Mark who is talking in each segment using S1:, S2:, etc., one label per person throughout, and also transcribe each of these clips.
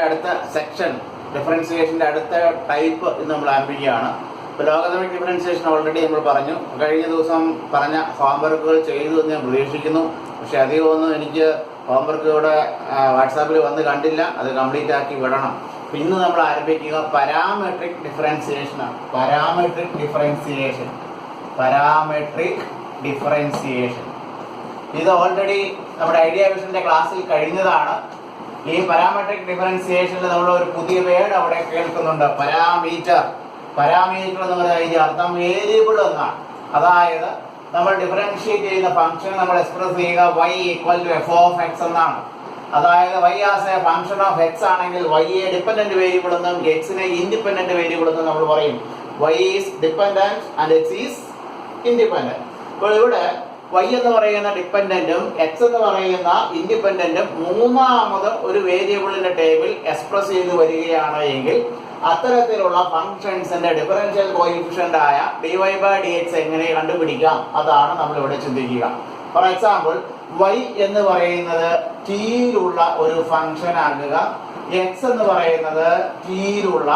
S1: അടുത്ത സെക്ഷൻ ഡിഫറൻസിയേഷൻ്റെ അടുത്ത ടൈപ്പ് ഇന്ന് നമ്മൾ ആരംഭിക്കുകയാണ്. ഇപ്പോൾ ലോഗരിതമിക് ഡിഫറൻസിയേഷൻ ഓൾറെഡി നമ്മൾ പറഞ്ഞു. കഴിഞ്ഞ ദിവസം പറഞ്ഞ ഹോംവർക്കുകൾ ചെയ്തു എന്ന് ഞാൻ പ്രതീക്ഷിക്കുന്നു. പക്ഷെ അധികമൊന്നും എനിക്ക് ഹോംവർക്ക് ഇവിടെ വാട്സാപ്പിൽ വന്ന് കണ്ടില്ല. അത് കംപ്ലീറ്റ് ആക്കി വിടണം. ഇന്ന് നമ്മൾ ആരംഭിക്കുക പാരാമെട്രിക് ഡിഫറൻസിയേഷനാണ്. പാരാമെട്രിക് ഡിഫറൻസിയേഷൻ ഇത് ഓൾറെഡി നമ്മുടെ ഐഡിയ വിഷന്റെ ക്ലാസ്സിൽ കഴിഞ്ഞതാണ്. ഈ പാരാമെട്രിക് ഡിഫറൻസിയേഷനിൽ നമ്മൾ ഒരു പുതിയ വേർഡ് അവിടെ കേൾക്കുന്നുണ്ട്, പാരാമീറ്റർ. പാരാമീറ്റർ എന്ന് പറഞ്ഞാൽ ഇതിന്റെ അർത്ഥം വേരിയബിൾ എന്നാണ്. അതായത് നമ്മൾ ഡിഫറൻഷിയേറ്റ് ചെയ്യുന്ന ഫംഗ്ഷൻ നമ്മൾ എക്സ്പ്രസ് ചെയ്യുക y equal to f of x എന്നാണ്. അതായത് y as a function of x ആണെങ്കിൽ y യെ ഡിപെൻഡന്റ് വേരിയബിൾ എന്നും x നെ ഇൻഡിപെൻഡന്റ് വേരിയബിൾ എന്നും നമ്മൾ പറയും. y is dependent and x is independent. അപ്പോൾ ഇവിടെ y എന്ന് പറയുന്ന ഡിപെൻഡന്റും x എന്ന് പറയുന്ന ഇൻഡിപെൻഡന്റും മൂന്നാമത് ഒരു വേരിയബിളിന്റെ ടേബിൾ എക്സ്പ്രസ് ചെയ്ത് വരികയാണ് എങ്കിൽ അത്തരത്തിലുള്ള ഫംഗ്ഷൻസിന്റെ ഡിഫറൻഷ്യൽ കോഎഫിഷ്യന്റ് ആയ dy/dx എങ്ങനെ കണ്ടുപിടിക്കാം, അതാണ് നമ്മൾ ഇവിടെ ചിന്തിക്കുക. ഫോർ എക്സാമ്പിൾ y എന്ന് പറയുന്നത് t-യിലുള്ള ഒരു ഫംഗ്ഷൻ ആകുക, x എന്ന് പറയുന്നത് t-യിലുള്ള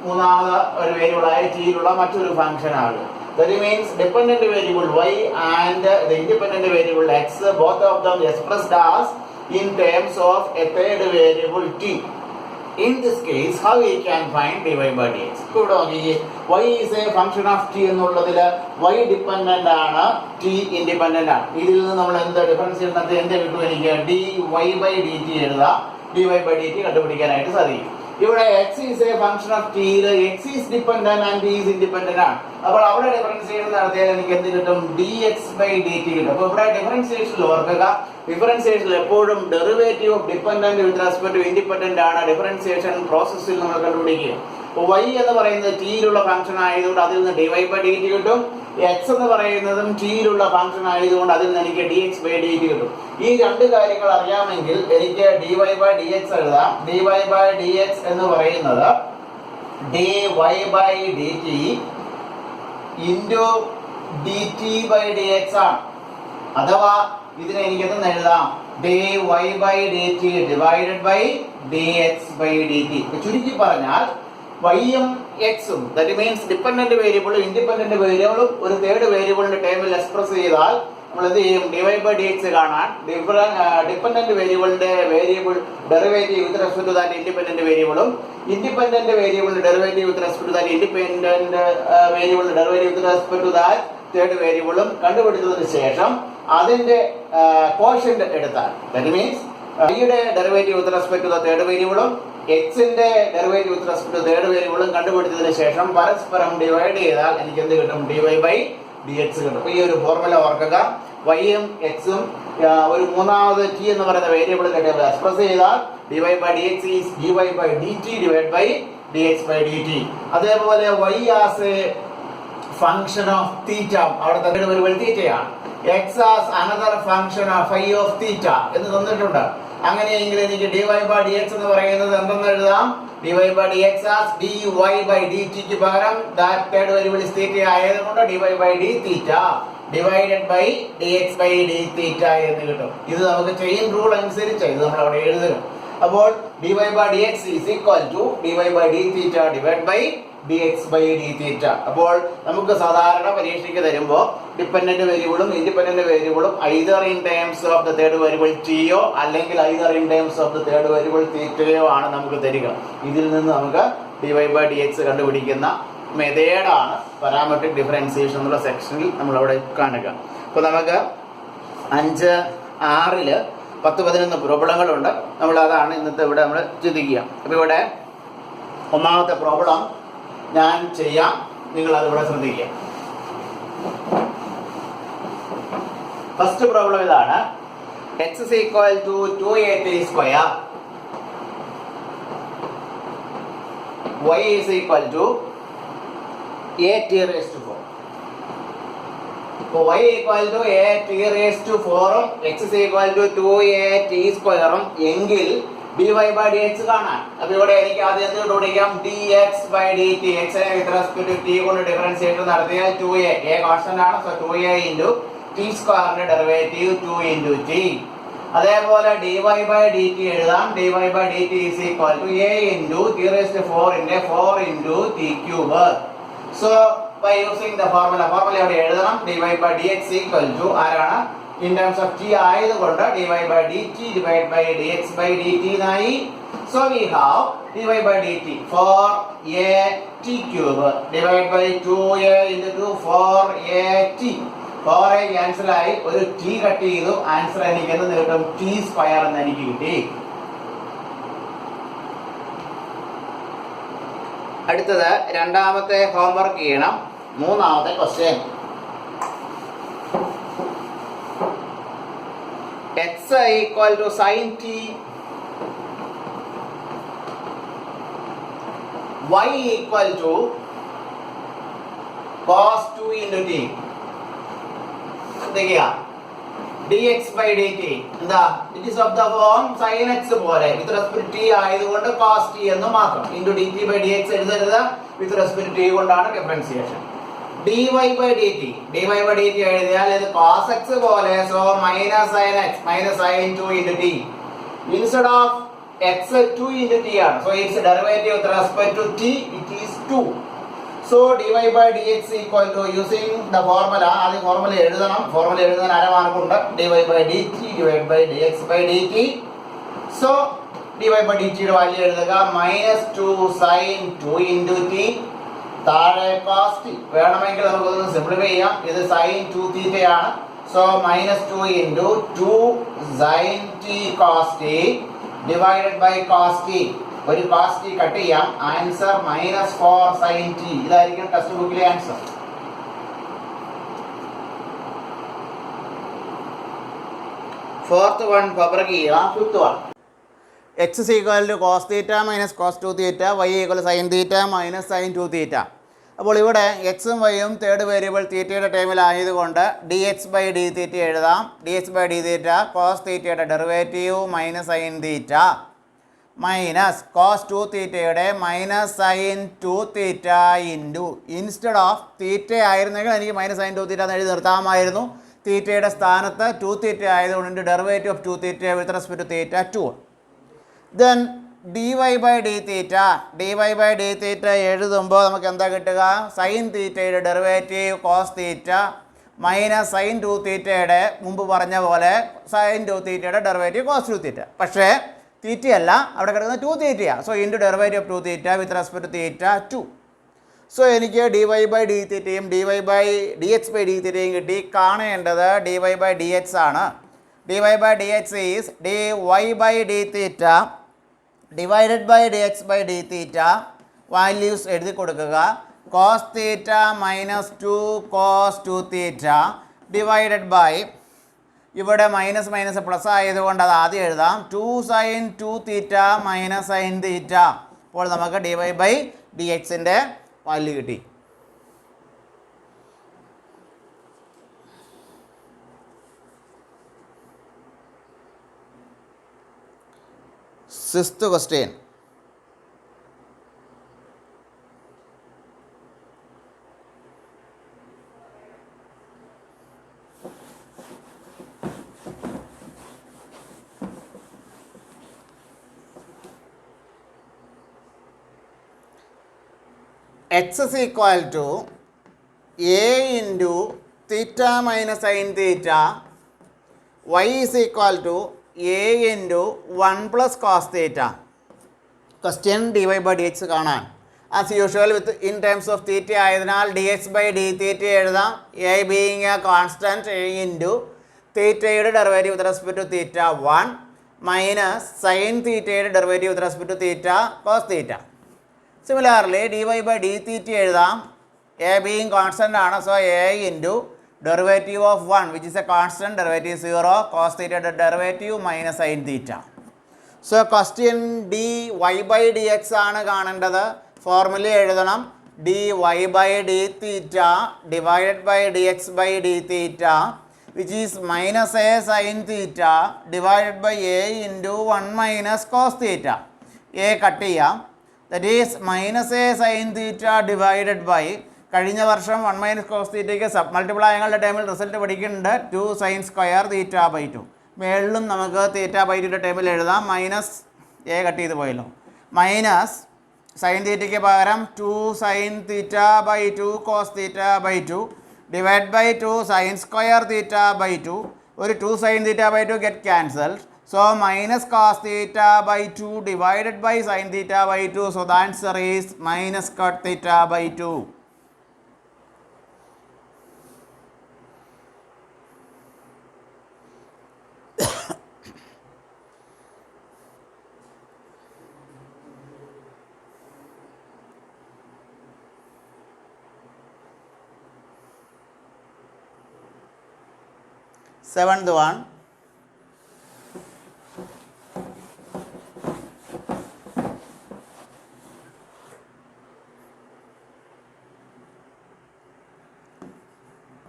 S1: മൂന്നാമത് ഒരു വേരിയബിളായ t-യിലുള്ള മറ്റൊരു ഫംഗ്ഷൻ ആകുക. That means dependent variable y and the independent variable x, both of them expressed as in terms of a third variable t. In this case, how we can find dy/dx? ഇവിടെ നോക്കിയേ, y is a function of t എന്നുള്ളതിൽ y dependent ആണ്, t independent ആണ്. ഇതിൽ നിന്ന് നമ്മൾ എന്ത് difference ചെയ്യുന്നത് എന്ത് കിട്ടും? എനിക്ക് dy/dt എഴുതാം, dy/dt കണ്ടുപിടിക്കാനായിട്ട് സാധിക്കും. ഇവിടെ x is a function of t, x is dependent and t is independent ആണ്. അപ്പോൾ അവിടെ ഡിഫറൻസിയേഷൻ നടത്തിയാൽ എനിക്ക് എന്ത് കിട്ടും? dx/dt കിട്ടും. അപ്പോൾ ഇവിടെ ഡിഫറൻസിയേഷനിൽ ഓർക്കുക, ഡിഫറൻസിയേഷനിൽ എപ്പോഴും derivative of dependent with respect to independent ആണ് ഡിഫറൻസിയേഷൻ പ്രോസസ്സിൽ നമ്മൾ കണ്ടുപിടിക്കുക. അപ്പോൾ y എന്ന് പറയുന്നത് t-യിലുള്ള ഫംഗ്ഷൻ ആയതുകൊണ്ട് അതിൽ നിന്ന് dy/dt കിട്ടും. x എന്ന് പറയുന്നതും t-യിലുള്ള ഫംഗ്ഷൻ ആയതുകൊണ്ട് അതിൽ നിന്ന് എനിക്ക് dx/dt കിട്ടും. ഈ രണ്ട് കാര്യങ്ങൾ അറിയാമെങ്കിൽ എനിക്ക് dy/dx എഴുതാം. dy/dx എന്ന് പറയുന്നത് dy/dt ഇൻറ്റു dt/dx ആണ്. അഥവാ ഇതിനെ എനിക്ക് എന്തെന്ന് എഴുതാം? dy/dt divided by dx/dt. ചുരുക്കി പറഞ്ഞാൽ y ഉം x ഉം, ദാറ്റ് മീൻസ് ഡിപെൻഡന്റ് വേരിയബിളും ഇൻഡിപെൻഡന്റ് വേരിയബിളും ഒരു തേർഡ് വേരിയബിളിന്റെ ടേമിൽ എക്സ്പ്രസ് ചെയ്താൽ നമ്മൾ എന്ത് ചെയ്യും? dy/dx കാണാൻ ഡിപെൻഡന്റ് വേരിയബിളിന്റെ variable derivative with respect to that independent വേരിയബിളും ഇൻഡിപെൻഡന്റ് വേരിയബിളിന്റെ derivative with respect to that independent വേരിയബിളിന്റെ derivative with respect to that third വേരിയബിളും കണ്ടുപിടിച്ചതിന് ശേഷം അതിന്റെ കോഷ്യന്റ് എടുത്താൽ, ദാറ്റ് മീൻസ് യുടെ derivative with respect to the third വേരിയബിളും എക്സിന്റെ derivative with respect to third വേരിയബിളും കണ്ടുപിടിച്ചതിന് ശേഷം പരസ്പരം ഡിവൈഡ് ചെയ്താൽ എനിക്ക് എന്ത് കിട്ടും? dy/dx കിട്ടും. അപ്പോൾ ഈ ഒരു ഫോർമുല ഓർക്കുക. y ഉം x ഉം ഒരു മൂന്നാമത് t എന്ന് പറയുന്ന വേരിയബിളിന്റെ ടേബിൾ എക്സ്പ്രസ് ചെയ്താൽ dy/dx is dy/dt divided by dx/dt. അതേപോലെ y as a function of theta, അവിടെ തന്നെ വേരിയബിൾ തീറ്റയാണ്. x as another function of phi of theta എന്ന് തന്നിട്ടുണ്ട്. അങ്ങനെയെങ്കിൽ എനിക്ക് dy/dx എന്ന് പറയുന്നത് എന്തെന്ന് എഴുതാം? dy/dx as dy/dt ക്ക് പകരം that third variable is theta ആയതുകൊണ്ട് dy/d theta divided by dx/d theta എന്ന് കിട്ടും. ഇത് നമുക്ക് ചെയിൻ റൂൾ അനുസരിച്ച് ഇത് നമ്മൾ അവിടെ എഴുതുക. അപ്പോൾ dy/dx is equal to dy/d theta divided by dx/d theta. അപ്പോൾ നമുക്ക് സാധാരണ പരീക്ഷയ്ക്ക് തരുമ്പോൾ ഡിപെൻഡന്റ് വേരിയബിളും ഇൻഡിപെൻഡന്റ് വേരിയബിളും either in terms of the third variable ടിയോ അല്ലെങ്കിൽ either in terms of the third variable തീറ്റയോ ആണ് നമുക്ക് തരിക. ഇതിൽ നിന്ന് നമുക്ക് dy/dx കണ്ടുപിടിക്കുന്ന മെത്തേഡാണ് പാരാമെട്രിക് ഡിഫറൻസിയേഷൻ എന്നുള്ള സെക്ഷനിൽ നമ്മളവിടെ കാണുക. അപ്പോൾ നമുക്ക് 5, 6 10, 11 പ്രോബ്ലങ്ങളുണ്ട്. നമ്മൾ അതാണ് ഇന്നത്തെ ഇവിടെ നമ്മൾ ചിന്തിക്കുക. അപ്പോൾ ഇവിടെ ഒന്നാമത്തെ പ്രോബ്ലം ഞാൻ ചെയ്യാം, നിങ്ങൾ അതിവിടെ ശ്രദ്ധിക്കുക. ഫസ്റ്റ് പ്രോബ്ലം ഇതാണ്. x is equal to 2at square, y is equal to at raised to 4. അപ്പോൾ y equal to at raised to 4 ഉം x is equal to 2at square ഉം എങ്കിൽ dy/dx കാണാൻ. അപ്പോൾ ഇവിടെ എനിക്ക് ആദ്യം എന്ത് കണ്ടുപിടിക്കാം? dx/dt. x നെ വിത്ത് റെസ്പെക്ട് ടു t കൊണ്ട് ഡിഫറൻഷിയേറ്റ് നടത്തിയാൽ 2a കോൺസ്റ്റന്റ് ആണ്. സോ 2a ഇൻറ്റു t സ്ക്വയറിന്റെ ഡെറിവേറ്റീവ് 2 ഇൻറ്റു t. അതേപോലെ dy by dt എഴുതാം. dy by dt is equal to a into t raised to 4 into 4 into t cube. So by using the formula ഇവിടെ എഴുതണം. dy by dx equal to ആരാണ്? In terms of t ആയതുകൊണ്ട് dy by dt divided by dx by dt നായി. So we have dy by dt for a t cube divided by 2a into 2 for a t. 4a cancel ആയി, ഒരു t cut ചെയ്തു. Answer എനിക്ക് എന്ത് കിട്ടും? t square എന്ന് എനിക്ക് കിട്ടി. അടുത്തത് രണ്ടാമത്തെ ഹോംവർക്ക് ചെയ്യണം. മൂന്നാമത്തെ question. x equal to sin t, y equal to cos 2 into t. dx by dt എന്താ? it is of the form sin x പോലെ with respect to t ആയതുകൊണ്ട് cos t എന്ന് മാത്രം. into dt by dx എഴുതരുത്, with respect to t കൊണ്ടാണ് differentiation. dy by dt എഴുതിയാൽ ഇത് cos x പോലെ, so minus sin x minus sin 2 into t. instead of x 2 into t ആണ്, so its derivative with respect to t it is 2. So dy by dx equal to using the formula. ആദ്യം formula എഴുതണം. Formula എഴുതാൻ അരമാർക്കുണ്ട്. dy by dt divided by dx by dt. So dy by dt യുടെ value എഴുതുക. minus 2 sin 2 into t താഴെ cos t. വേണമെങ്കിൽ നമുക്കൊന്ന് simplify ചെയ്യാം. ഇത് sin 2 θ ആണ്. So minus 2 into 2 sin t cos t divided by cos t. ഒരു cos t cut ചെയ്യാം. Answer minus 4 sin t. ഇതായിരിക്കും ടെക്സ്റ്റ് ബുക്കിലെ ആൻസർ. ഫോർത്ത് വൺ ഫബ്രിക് ചെയ്യാം. Fifth one. x is equal to cos theta minus cos 2 theta, y equal to sin theta minus sin 2 theta. അപ്പോൾ ഇവിടെ എക്സും വൈയും third variable തീറ്റയുടെ ടൈമിലായതുകൊണ്ട് D X by D theta എഴുതാം. D X by D theta cos തീറ്റയുടെ derivative minus sine theta minus cos 2 തീറ്റയുടെ minus sine 2 theta into instead of theta ആയിരുന്നെങ്കിൽ എനിക്ക് മൈനസ് സൈൻ 2 തീറ്റ എന്ന് എഴുതി നിർത്താമായിരുന്നു. തീറ്റയുടെ സ്ഥാനത്ത് 2 തീറ്റ ആയതുകൊണ്ട് derivative of 2 theta with respect to theta 2. Then dy by d theta, dy by d theta എഴുതുമ്പോൾ നമുക്ക് എന്താ കിട്ടുക? സൈൻ തീറ്റയുടെ derivative cos theta minus sine 2 തീറ്റയുടെ മുമ്പ് പറഞ്ഞ പോലെ സൈൻ 2 തീറ്റയുടെ ഡെറിവേറ്റീവ് കോസ് 2 തീറ്റ. പക്ഷേ തീറ്റയല്ല, അവിടെ കിടക്കുന്ന 2 തീറ്റയാണ്. So into derivative of 2 theta with respect to theta 2. So എനിക്ക് dy by d തീറ്റയും dy by dx by d തീറ്റയും കിട്ടി. കാണേണ്ടത് dy by dx ആണ്. dy by dx is dy by d theta divided by dx by d theta. Values എഴുതി കൊടുക്കുക. cos theta minus 2 cos 2 theta divided by, ഇവിടെ minus minus plus ആയതുകൊണ്ട് അത് ആദ്യം എഴുതാം, 2 sin 2 theta മൈനസ് സൈൻ തീറ്റ. അപ്പോൾ നമുക്ക് dy by dxൻ്റെ വാല്യൂ കിട്ടി. Sixth question. X is equal to a into theta minus sin theta, y is equal to a into 1 plus cos theta. Question dy by dx കാണാൻ. As usual with in terms of theta ആയതിനാൽ dx by d theta എഴുതാം. a being a constant, a into തീറ്റയുടെ derivative with respect to theta 1 minus sine തീറ്റയുടെ derivative with respect to theta cos theta. Similarly dy by d theta എഴുതാം. a being constant ആണ്, so a into derivative of 1 which is a constant, derivative 0, cos theta derivative minus sin theta. So question dy by dx ആണ് കാണേണ്ടത്. Formula എഴുതണം. dy by d theta divided by dx by d theta which is minus a sin theta divided by a into 1 minus cos theta. a cut ചെയ്യാം. that is minus a sin theta divided by, കഴിഞ്ഞ വർഷം 1 minus cos തീറ്റയ്ക്ക് sub മൾട്ടിപ്ലൈങ്ങളുടെ ടൈമിൽ റിസൾട്ട് പഠിക്കുന്നുണ്ട്, 2 sine square theta by 2 മേളിലും നമുക്ക് തീറ്റ ബൈ ടുയുടെ ടേബിൾ എഴുതാം. മൈനസ് എ കട്ട് ചെയ്ത് പോയല്ലോ. മൈനസ് സൈൻ തീറ്റയ്ക്ക് പകരം 2 sine theta by 2 cos theta by 2 divide by 2 sine square theta by 2. ഒരു 2 sine theta by 2 get cancelled. So minus cos theta by 2 divided by sine theta by 2. So the answer is minus cot theta by 2. Seventh one,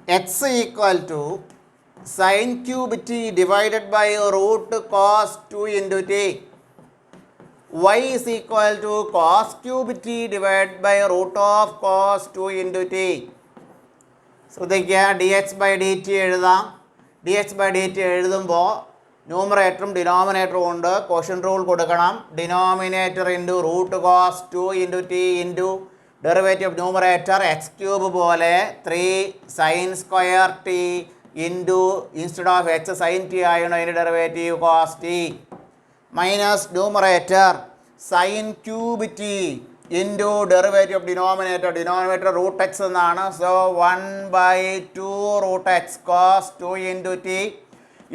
S1: x equal to sin cube t divided by root cos 2 into t. Y is equal to cos cube t divided by root of cos 2 into t. ശ്രദ്ധിക്കുക, dx by dt എഴുതാം. dx by dt എഴുതുമ്പോൾ ന്യൂമറേറ്ററും ഡിനോമിനേറ്ററും ഉണ്ട്. Quotient rule കൊടുക്കണം. Denominator into root cos 2 into T into derivative of numerator X cube പോലെ 3 sine square T into instead of X sine T ആയിരുന്നു അതിൻ്റെ derivative cos T minus numerator sine cube T into derivative of denominator root X എന്നാണ്. So 1/2 root X cos 2 into T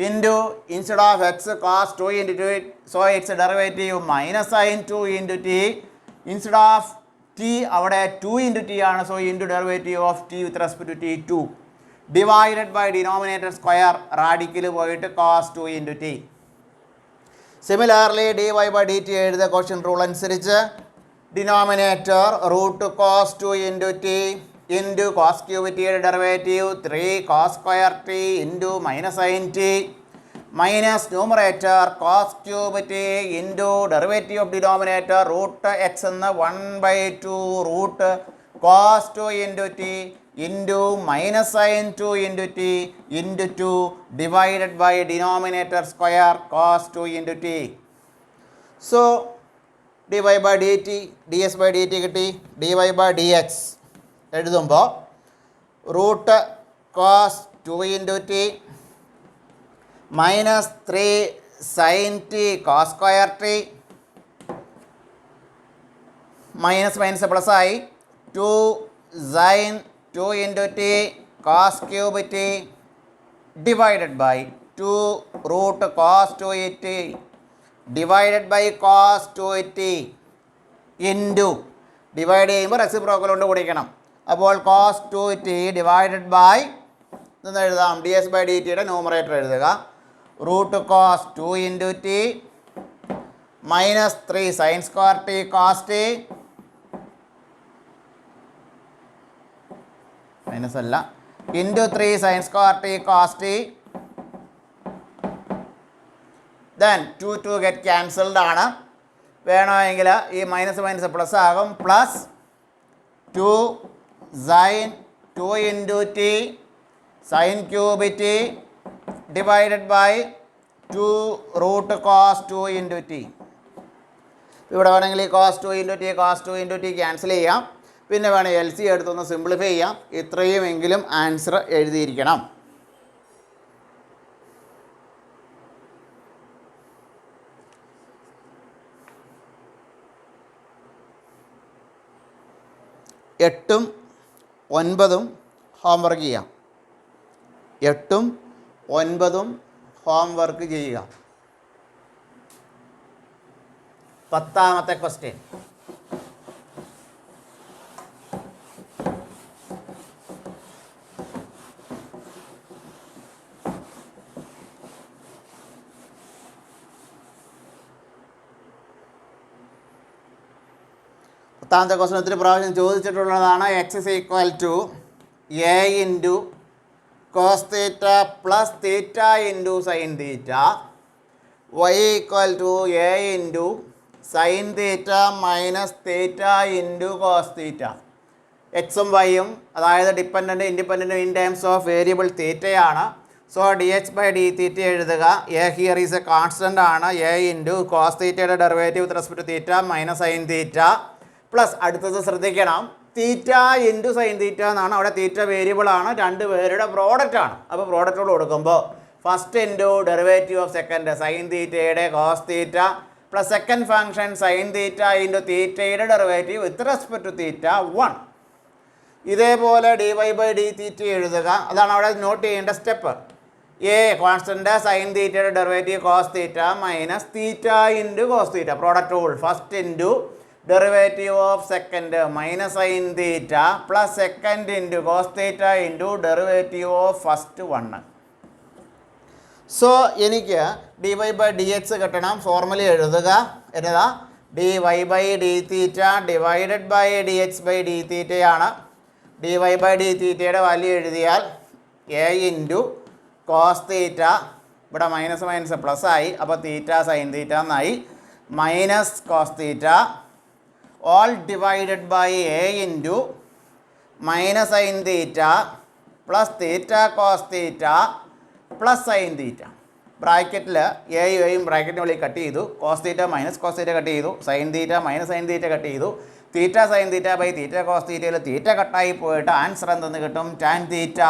S1: into instead of X cos 2 into T. So its derivative minus sine 2 into T instead of T അവിടെ 2 into T ആണ്. So into derivative of T with respect to T 2 divided by denominator square radical പോയിട്ട് cos 2 into T. Similarly D Y by D T എഴുതിയ quotient rule അനുസരിച്ച് denominator root cos 2 into T into cos cube ടിയുടെ derivative 3 cos square T into minus sine T minus numerator cos cube T into derivative of denominator root X എന്ന് 1/2 root cos 2 into T into minus sine 2 into T into 2 divided by denominator square cos 2 into T. So dy by dt ds by dt കിട്ടി. dy by dx എഴുതുമ്പോൾ root cos 2 into t minus 3 sine t cos square t minus minus plus ആയി 2 sine 2 into t cos cube t divided by 2 root cos 2 t divided by cos 2t into divide ചെയ്യുമ്പോൾ reciprocal കൊണ്ട് കുടിക്കണം. അപ്പോൾ cos 2t divided by ഇതെന്ന് എഴുതാം. D s by d ടിയുടെ numerator എഴുതുക. Root cos 2 into t minus 3 sine square t cos T minus അല്ല into 3 sine square t cos t. Then 2 get cancelled ആണ്. വേണമെങ്കിൽ ഈ മൈനസ് മൈനസ് പ്ലസ് ആകും. Plus 2 sine 2 into t sine cube t divided by 2 root cos 2 into t. ഇവിടെ വേണമെങ്കിൽ ഈ cos 2 into T cancel ചെയ്യാം. പിന്നെ വേണമെങ്കിൽ എൽ സി എടുത്തൊന്ന് സിംപ്ലിഫൈ ചെയ്യാം. ഇത്രയുമെങ്കിലും ആൻസർ എഴുതിയിരിക്കണം. എട്ടും 9 ഹോംവർക്ക് ചെയ്യാം. 8ഉം 9ഉം ഹോംവർക്ക് ചെയ്യുക. 10ാമത്തെ ക്വസ്റ്റ്യൻ. പത്താമത്തെ ക്വസ്റ്റ്യൻ ഒത്തിരി പ്രാവശ്യം ചോദിച്ചിട്ടുള്ളതാണ്. X is equal to a into cos theta plus theta into sine theta y equal to a into sine theta minus theta into cos theta. എക്സും വൈയും അതായത് dependent independent in terms of variable തീറ്റയാണ്. So d h by D theta എഴുതുക. A here is a constant ആണ്. A into cos തീറ്റയുടെ derivative with respect to theta minus sine theta plus അടുത്തത് ശ്രദ്ധിക്കണം തീറ്റ into sine തീറ്റ എന്നാണ്. അവിടെ തീറ്റ variable ആണ്, രണ്ട് പേരുടെ പ്രോഡക്റ്റ് ആണ്. അപ്പോൾ പ്രോഡക്റ്റോട് കൊടുക്കുമ്പോൾ first into derivative of second sine തീറ്റയുടെ cos theta plus second function sine theta into തീറ്റയുടെ derivative with respect to theta 1. ഇതേപോലെ d Y by D theta എഴുതുക. അതാണ് അവിടെ നോട്ട് ചെയ്യേണ്ട സ്റ്റെപ്പ്. എ കോൺസ്റ്റൻ്റ് സൈൻ തീറ്റയുടെ derivative cos theta minus theta into cos theta product rule first into derivative of second minus sine theta plus second into cos theta into derivative of first 1. So എനിക്ക് d Y by d x കിട്ടണം. Formula എഴുതുക. എന്നതാ d Y by D theta divided by d X by d തീറ്റയാണ്. D Y by d തീറ്റയുടെ value എഴുതിയാൽ a into cos theta ഇവിടെ minus minus plus ആയി. അപ്പോൾ തീറ്റ സൈൻ തീറ്റ എന്നായി. Minus cos theta all divided by a into minus sine theta plus theta cos theta plus sine theta. ബ്രാക്കറ്റിൽ എയും ബ്രാക്കറ്റിന് വെളിയിൽ കട്ട് ചെയ്തു. Cos theta minus cos theta cut ചെയ്തു. Sine theta minus sine theta cut ചെയ്തു. Theta sine theta by theta cos തീറ്റയിൽ theta കട്ടായി പോയിട്ട് ആൻസർ എന്തെന്ന് കിട്ടും? Tan theta.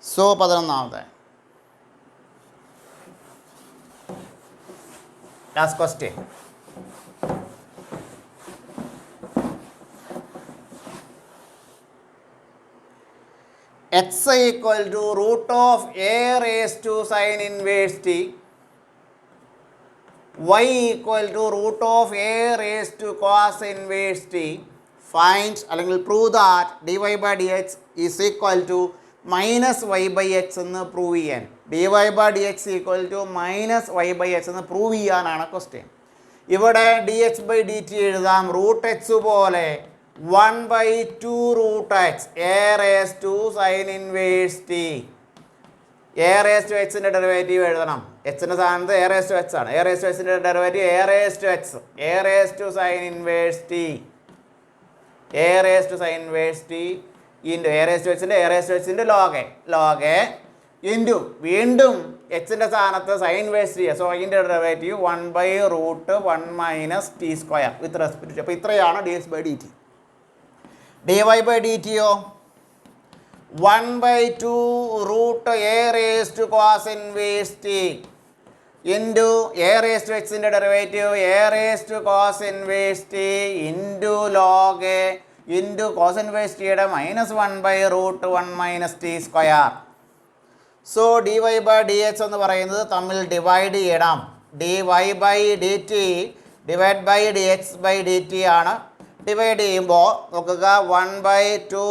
S1: സോ 11ാമത്തെ last question. x equal to root of a raise to sine inverse t, y equal to root of a raise to cos inverse t. Find അല്ലെങ്കിൽ prove that d Y by d x is equal to minus y by x എന്ന് prove ചെയ്യാൻ. D Y by d x equal to minus y by x എന്ന് prove ചെയ്യാനാണ് question. ഇവിടെ d h by D t എഴുതാം root x പോലെ 1/2 root x a raise to sine inverse t. A raise to എക്സിൻ്റെ derivative എഴുതണം. എക്സിൻ്റെ സ്ഥാനത്ത് a raise to x ആണ്. എ റേസ് ടു എക്സിൻ്റെ derivative a raise to x a raise to sine inverse t a raise to sine inverse t into a raise to എക്സിൻ്റെ a raise to എക്സിൻ്റെ log into വീണ്ടും എക്സിൻ്റെ സ്ഥാനത്ത് sine inverse t. So അതിൻ്റെ derivative 1/√1 minus t square with respect. അപ്പോൾ ഇത്രയാണ് d X by D t. D Y by d ടിയോ 1/2 root a raise to cos inverse t into a raise to എക്സിൻ്റെ derivative a raise to cos inverse t into log a into cos inverse ടിയുടെ -1/√1 minus t square. So d Y by d x എന്ന് പറയുന്നത് തമ്മിൽ divide ചെയ്യണം. D Y by D t divide by d X by D t ആണ്. Divide ചെയ്യുമ്പോൾ നോക്കുക 1/2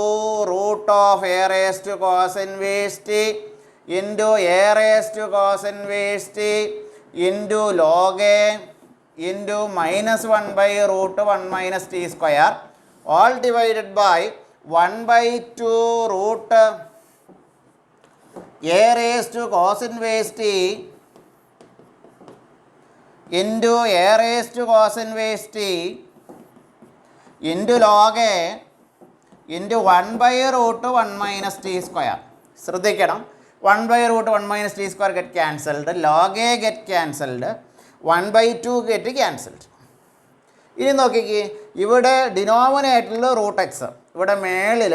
S1: root of a raise to cos inverse t into a raise to cos inverse t into log a into -1/√1 minus t square all divided by 1/2 root a raised to cos inverse t into a raised to cos inverse t into log a into 1/√1 minus t square. ശ്രദ്ധിക്കണം 1/√1 minus t square get cancelled, log a get cancelled, 1/2 get cancelled. ഇനി നോക്കിക്ക് ഇവിടെ ഡിനോമിനേറ്ററിൽ root X ഇവിടെ മേളിൽ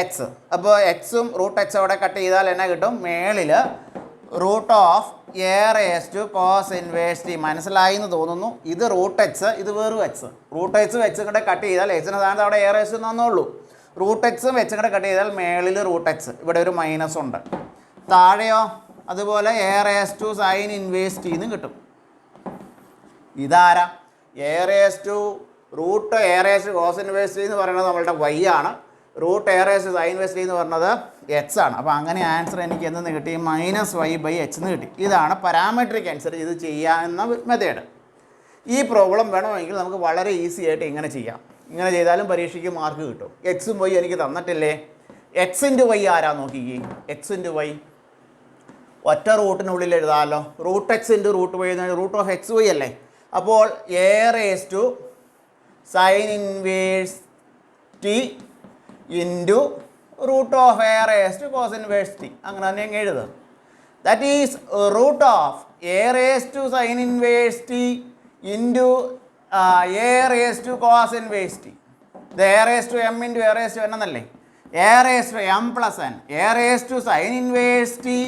S1: X. അപ്പോൾ എക്സും root X അവിടെ cut ചെയ്താൽ എന്നാ കിട്ടും? മേളിൽ root of a raise to cos inverse t. മനസ്സിലായി എന്ന് തോന്നുന്നു. ഇത് റൂട്ട് എക്സ്, ഇത് വെറും എക്സ്. റൂട്ട് എക്സും എക്സും കൂടെ കട്ട് ചെയ്താൽ എക്സിന് സ്ഥാനത്ത് അവിടെ എ റേസ് തന്നുള്ളൂ. റൂട്ട് എക്സും എക്സും കൂടെ കട്ട് ചെയ്താൽ മേളിൽ റൂട്ട് എക്സ്, ഇവിടെ ഒരു മൈനസ് ഉണ്ട്. താഴെയോ അതുപോലെ a raise to sine inverse t എന്ന് കിട്ടും. ഇതാരാ? A raise to root a raise to cos inverse t എന്ന് പറയുന്നത് നമ്മളുടെ വൈ ആണ്. Root a raise to sine inverse t എന്ന് പറയുന്നത് എക്സ് ആണ്. അപ്പോൾ അങ്ങനെ ആൻസർ എനിക്ക് എന്തെന്ന് കിട്ടി? -y/x എന്ന് കിട്ടി. ഇതാണ് പാരാമെട്രിക് അനുസരിച്ച് ഇത് ചെയ്യാവുന്ന മെത്തേഡ്. ഈ പ്രോബ്ലം വേണമെങ്കിൽ നമുക്ക് വളരെ ഈസി ആയിട്ട് ഇങ്ങനെ ചെയ്യാം. ഇങ്ങനെ ചെയ്താലും പരീക്ഷയ്ക്ക് മാർക്ക് കിട്ടും. എക്സും വൈ എനിക്ക് തന്നിട്ടില്ലേ, എക്സ് ഇൻറ്റു വൈ ആരാ നോക്കിക്കേ, എക്സ് ഇൻറ്റു വൈ ഒറ്റ റൂട്ടിനുള്ളിൽ എഴുതാമല്ലോ. Root x into root y എന്ന് റൂട്ട് ഓഫ് എക്സ് വൈ അല്ലേ. അപ്പോൾ a raise to sine inverse t into root of a raise to cos inverse t, അങ്ങനെ തന്നെ അങ്ങ് എഴുതുക. That is root of a raise to sine inverse t into a raise to cos inverse t. ഇത് a raise to m into a raise to n എന്നല്ലേ. A raise to m plus N, a raise to sine inverse t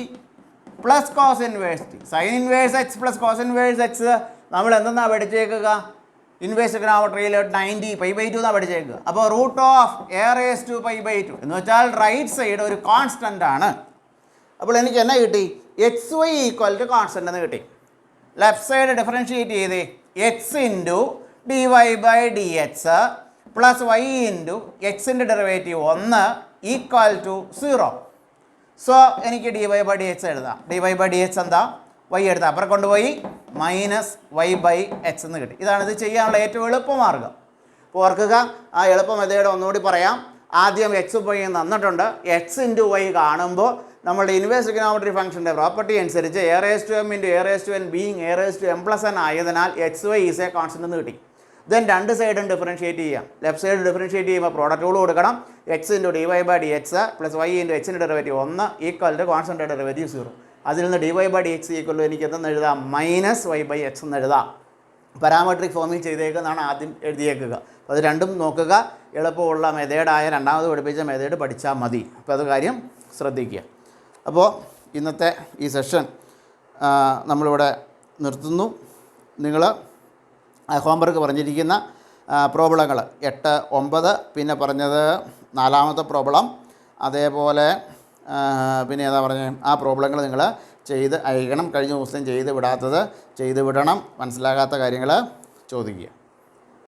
S1: plus cos inverse t. Sine inverse x plus cos inverse x നമ്മൾ എന്തെന്നാണ് പഠിച്ചേക്കുക, inverse ട്രിഗണോമെട്രിയിൽ 90 π/2 എന്നാണ് പഠിച്ചേക്കുക. അപ്പോൾ root of a raise to π/2 എന്ന് വെച്ചാൽ right side ഒരു constant ആണ്. അപ്പോൾ എനിക്ക് എന്നാ കിട്ടി, x y equal to constant എന്ന് കിട്ടി. ലെഫ്റ്റ് സൈഡ് ഡിഫറൻഷിയേറ്റ് ചെയ്തേ, x into d Y by d x plus y into എക്സിൻ്റെ ഡെറിവേറ്റീവ് 1 ഈക്വൽ ടു 0. സോ എനിക്ക് d Y by d x എഴുതാം. D Y by d x എന്താ, y എടുത്താൽ അപ്പുറം കൊണ്ടുപോയി മൈനസ് വൈ ബൈ എക്സ് എന്ന് കിട്ടി. ഇതാണിത് ചെയ്യാനുള്ള ഏറ്റവും എളുപ്പമാർഗ്ഗം. അപ്പോൾ ഓർക്കുക, ആ എളുപ്പ മെത്തേഡ് ഒന്നുകൂടി പറയാം. ആദ്യം എക്സ് വൈ തന്നിട്ടുണ്ട്. എക്സ് ഇൻറ്റു വൈ കാണുമ്പോൾ നമ്മളുടെ ഇൻവേഴ്സ് ട്രിഗണോമെട്രി ഫംഗ്ഷൻ്റെ പ്രോപ്പർട്ടി അനുസരിച്ച് a raise to m into a raise to n being a raise to m plus n ആയതിനാൽ x y is a constant എന്ന് കിട്ടി. ദെൻ രണ്ട് സൈഡും ഡിഫറൻഷിയേറ്റ് ചെയ്യാം. ലെഫ്റ്റ് സൈഡ് ഡിഫറൻഷിയേറ്റ് ചെയ്യുമ്പോൾ പ്രോഡക്റ്റ് റൂൾ കൊടുക്കണം. X into d Y by d x plus y into എക്സിൻ്റെ derivative 1 equal to constant derivative 0. അതിൽ നിന്ന് d Y by d x equal to എനിക്ക് എന്തെന്ന് എഴുതാം, മൈനസ് വൈ ബൈ എക്സ് എന്ന് എഴുതാം. പാരാമെട്രിക് ഫോമിൽ ചെയ്തേക്കുന്നതാണ് ആദ്യം എഴുതിയേക്കുക. അപ്പോൾ അത് രണ്ടും നോക്കുക. എളുപ്പമുള്ള മെത്തേഡായ രണ്ടാമത് പഠിപ്പിച്ച മെത്തേഡ് പഠിച്ചാൽ മതി. അപ്പോൾ അത് കാര്യം ശ്രദ്ധിക്കുക. അപ്പോൾ ഇന്നത്തെ ഈ സെഷൻ നമ്മളിവിടെ നിർത്തുന്നു. നിങ്ങൾ ഹോംവർക്ക് പറഞ്ഞിരിക്കുന്ന പ്രോബ്ലങ്ങൾ 8, 9, പിന്നെ പറഞ്ഞത് 4ാമത്തെ പ്രോബ്ലം, അതേപോലെ പിന്നെ ഏതാ പറഞ്ഞത്, ആ പ്രോബ്ലങ്ങൾ നിങ്ങൾ ചെയ്ത് അയക്കണം. കഴിഞ്ഞ ദിവസം ചെയ്ത് വിടാത്തത് ചെയ്ത് വിടണം. മനസ്സിലാകാത്ത കാര്യങ്ങൾ ചോദിക്കുക.